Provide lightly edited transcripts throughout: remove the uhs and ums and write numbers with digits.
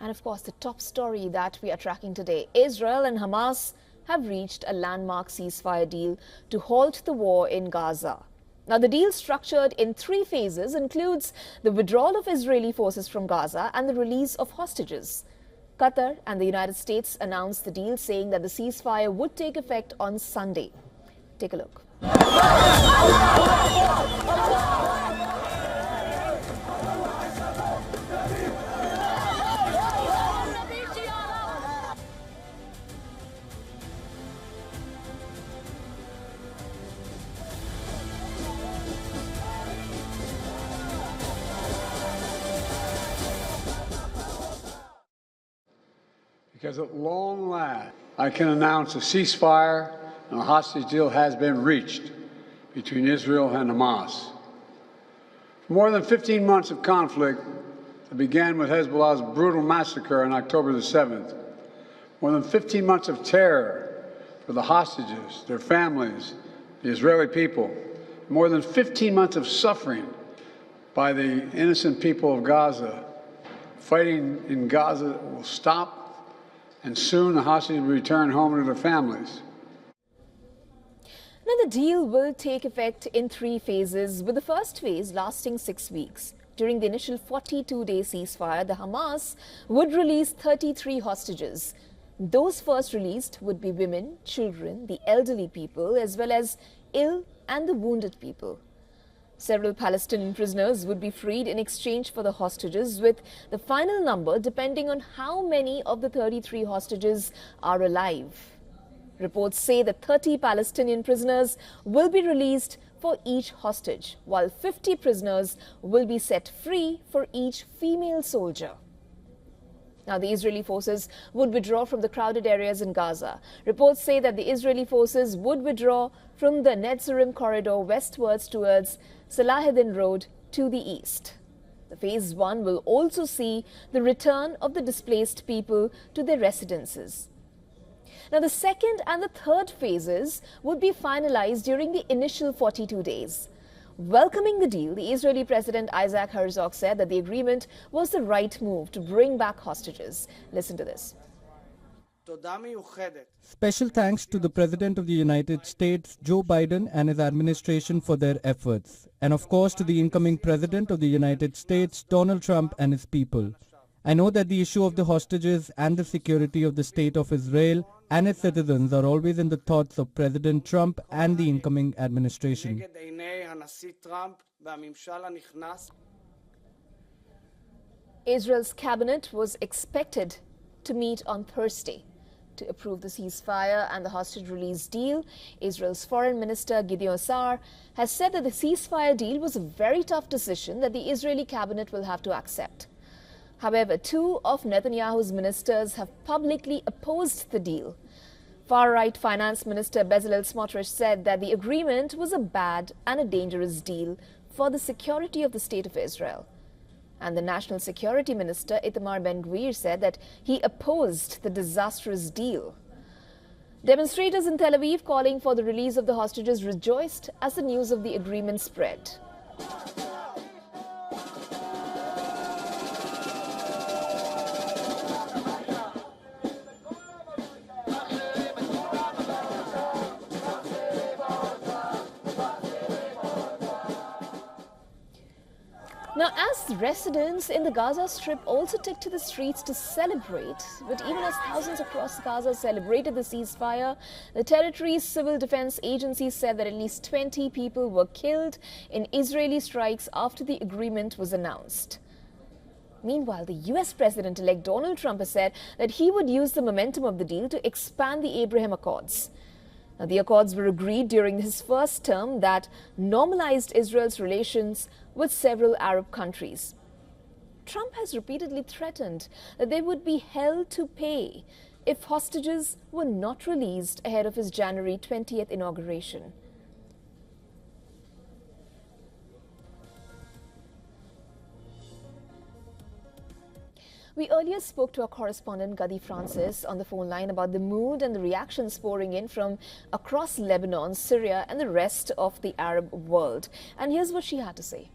And of course, the top story that we are tracking today: Israel and Hamas have reached a landmark ceasefire deal to halt the war in Gaza. Now, the deal, structured in 3 phases, includes the withdrawal of Israeli forces from Gaza and the release of hostages. Qatar and the United States announced the deal, saying that the ceasefire would take effect on Sunday. Take a look. Because at long last, I can announce a ceasefire and a hostage deal has been reached between Israel and Hamas. For more than 15 months of conflict that began with Hezbollah's brutal massacre on October the 7th, more than 15 months of terror for the hostages, their families, the Israeli people, more than 15 months of suffering by the innocent people of Gaza. Fighting in Gaza will stop, and soon the hostages will return home to their families. Now, the deal will take effect in 3 phases, with the first phase lasting 6 weeks. During the initial 42-day ceasefire, the Hamas would release 33 hostages. Those first released would be women, children, the elderly people, as well as ill and the wounded people. Several Palestinian prisoners would be freed in exchange for the hostages, with the final number depending on how many of the 33 hostages are alive. Reports say that 30 Palestinian prisoners will be released for each hostage, while 50 prisoners will be set free for each female soldier. Now, the Israeli forces would withdraw from the crowded areas in Gaza. Reports say that the Israeli forces would withdraw from the Netzarim corridor westwards towards Salahuddin Road to the east. The Phase 1 will also see the return of the displaced people to their residences. Now, the second and the third phases would be finalized during the initial 42 days. Welcoming the deal, the Israeli President Isaac Herzog said that the agreement was the right move to bring back hostages. Listen to this. Special thanks to the President of the United States, Joe Biden, and his administration for their efforts. And of course to the incoming President of the United States, Donald Trump, and his people. I know that the issue of the hostages and the security of the state of Israel and its citizens are always in the thoughts of President Trump and the incoming administration. Israel's cabinet was expected to meet on Thursday to approve the ceasefire and the hostage release deal. Israel's Foreign Minister Gideon Sa'ar has said that the ceasefire deal was a very tough decision that the Israeli cabinet will have to accept. However, 2 of Netanyahu's ministers have publicly opposed the deal. Far-right Finance Minister Bezalel Smotrich said that the agreement was a bad and a dangerous deal for the security of the State of Israel. And the National Security Minister Itamar Ben-Gvir said that he opposed the disastrous deal. Demonstrators in Tel Aviv calling for the release of the hostages rejoiced as the news of the agreement spread. Now, as residents in the Gaza Strip also took to the streets to celebrate, but even as thousands across Gaza celebrated the ceasefire, the territory's civil defense agency said that at least 20 people were killed in Israeli strikes after the agreement was announced. Meanwhile, the US President-elect Donald Trump has said that he would use the momentum of the deal to expand the Abraham Accords. Now, the accords were agreed during his first term that normalized Israel's relations with several Arab countries. Trump has repeatedly threatened that they would be held to pay if hostages were not released ahead of his January 20th inauguration. We earlier spoke to our correspondent Gadi Francis on the phone line about the mood and the reactions pouring in from across Lebanon, Syria and the rest of the Arab world. And here's what she had to say.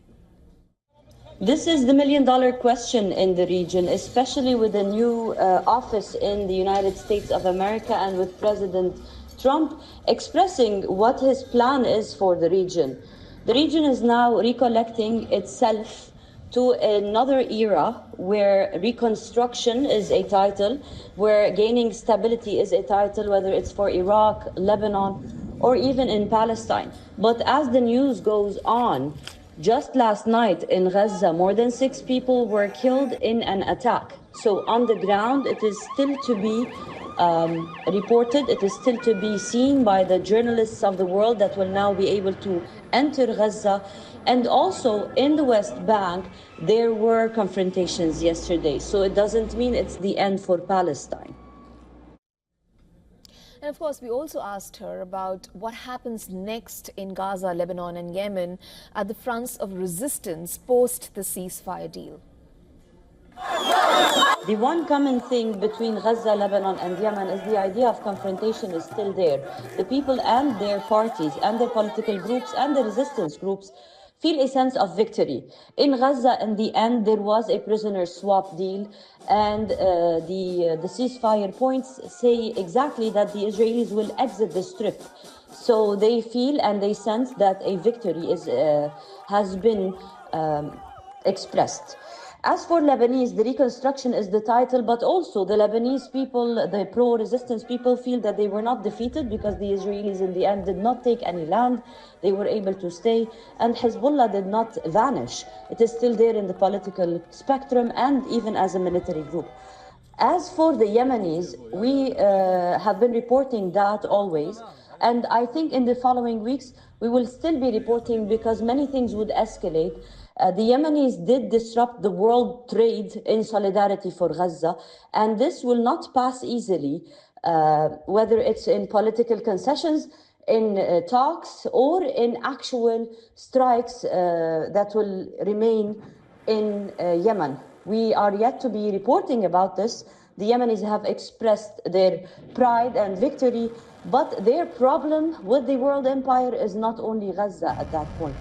This is the million-dollar question in the region, especially with the new office in the United States of America and with President Trump expressing what his plan is for the region. The region is now recollecting itself to another era where reconstruction is a title, where gaining stability is a title, whether it's for Iraq, Lebanon, or even in Palestine. But as the news goes on, just last night in Gaza, more than 6 people were killed in an attack. So on the ground, it is still to be reported, it is still to be seen by the journalists of the world that will now be able to enter Gaza. And also in the West Bank, there were confrontations yesterday. So it doesn't mean it's the end for Palestine. And of course, we also asked her about what happens next in Gaza, Lebanon and Yemen at the fronts of resistance post the ceasefire deal. The one common thing between Gaza, Lebanon and Yemen is the idea of confrontation is still there. The people and their parties and their political groups and the resistance groups feel a sense of victory. In Gaza, in the end, there was a prisoner swap deal, and the ceasefire points say exactly that the Israelis will exit the strip. So they feel and they sense that a victory has been expressed. As for Lebanese, the reconstruction is the title, but also the Lebanese people, the pro-resistance people, feel that they were not defeated because the Israelis in the end did not take any land. They were able to stay, and Hezbollah did not vanish. It is still there in the political spectrum and even as a military group. As for the Yemenis, we have been reporting that always. And I think in the following weeks, we will still be reporting because many things would escalate. The Yemenis did disrupt the world trade in solidarity for Gaza, and this will not pass easily, whether it's in political concessions, in talks, or in actual strikes that will remain in Yemen. We are yet to be reporting about this. The Yemenis have expressed their pride and victory, but their problem with the world empire is not only Gaza at that point.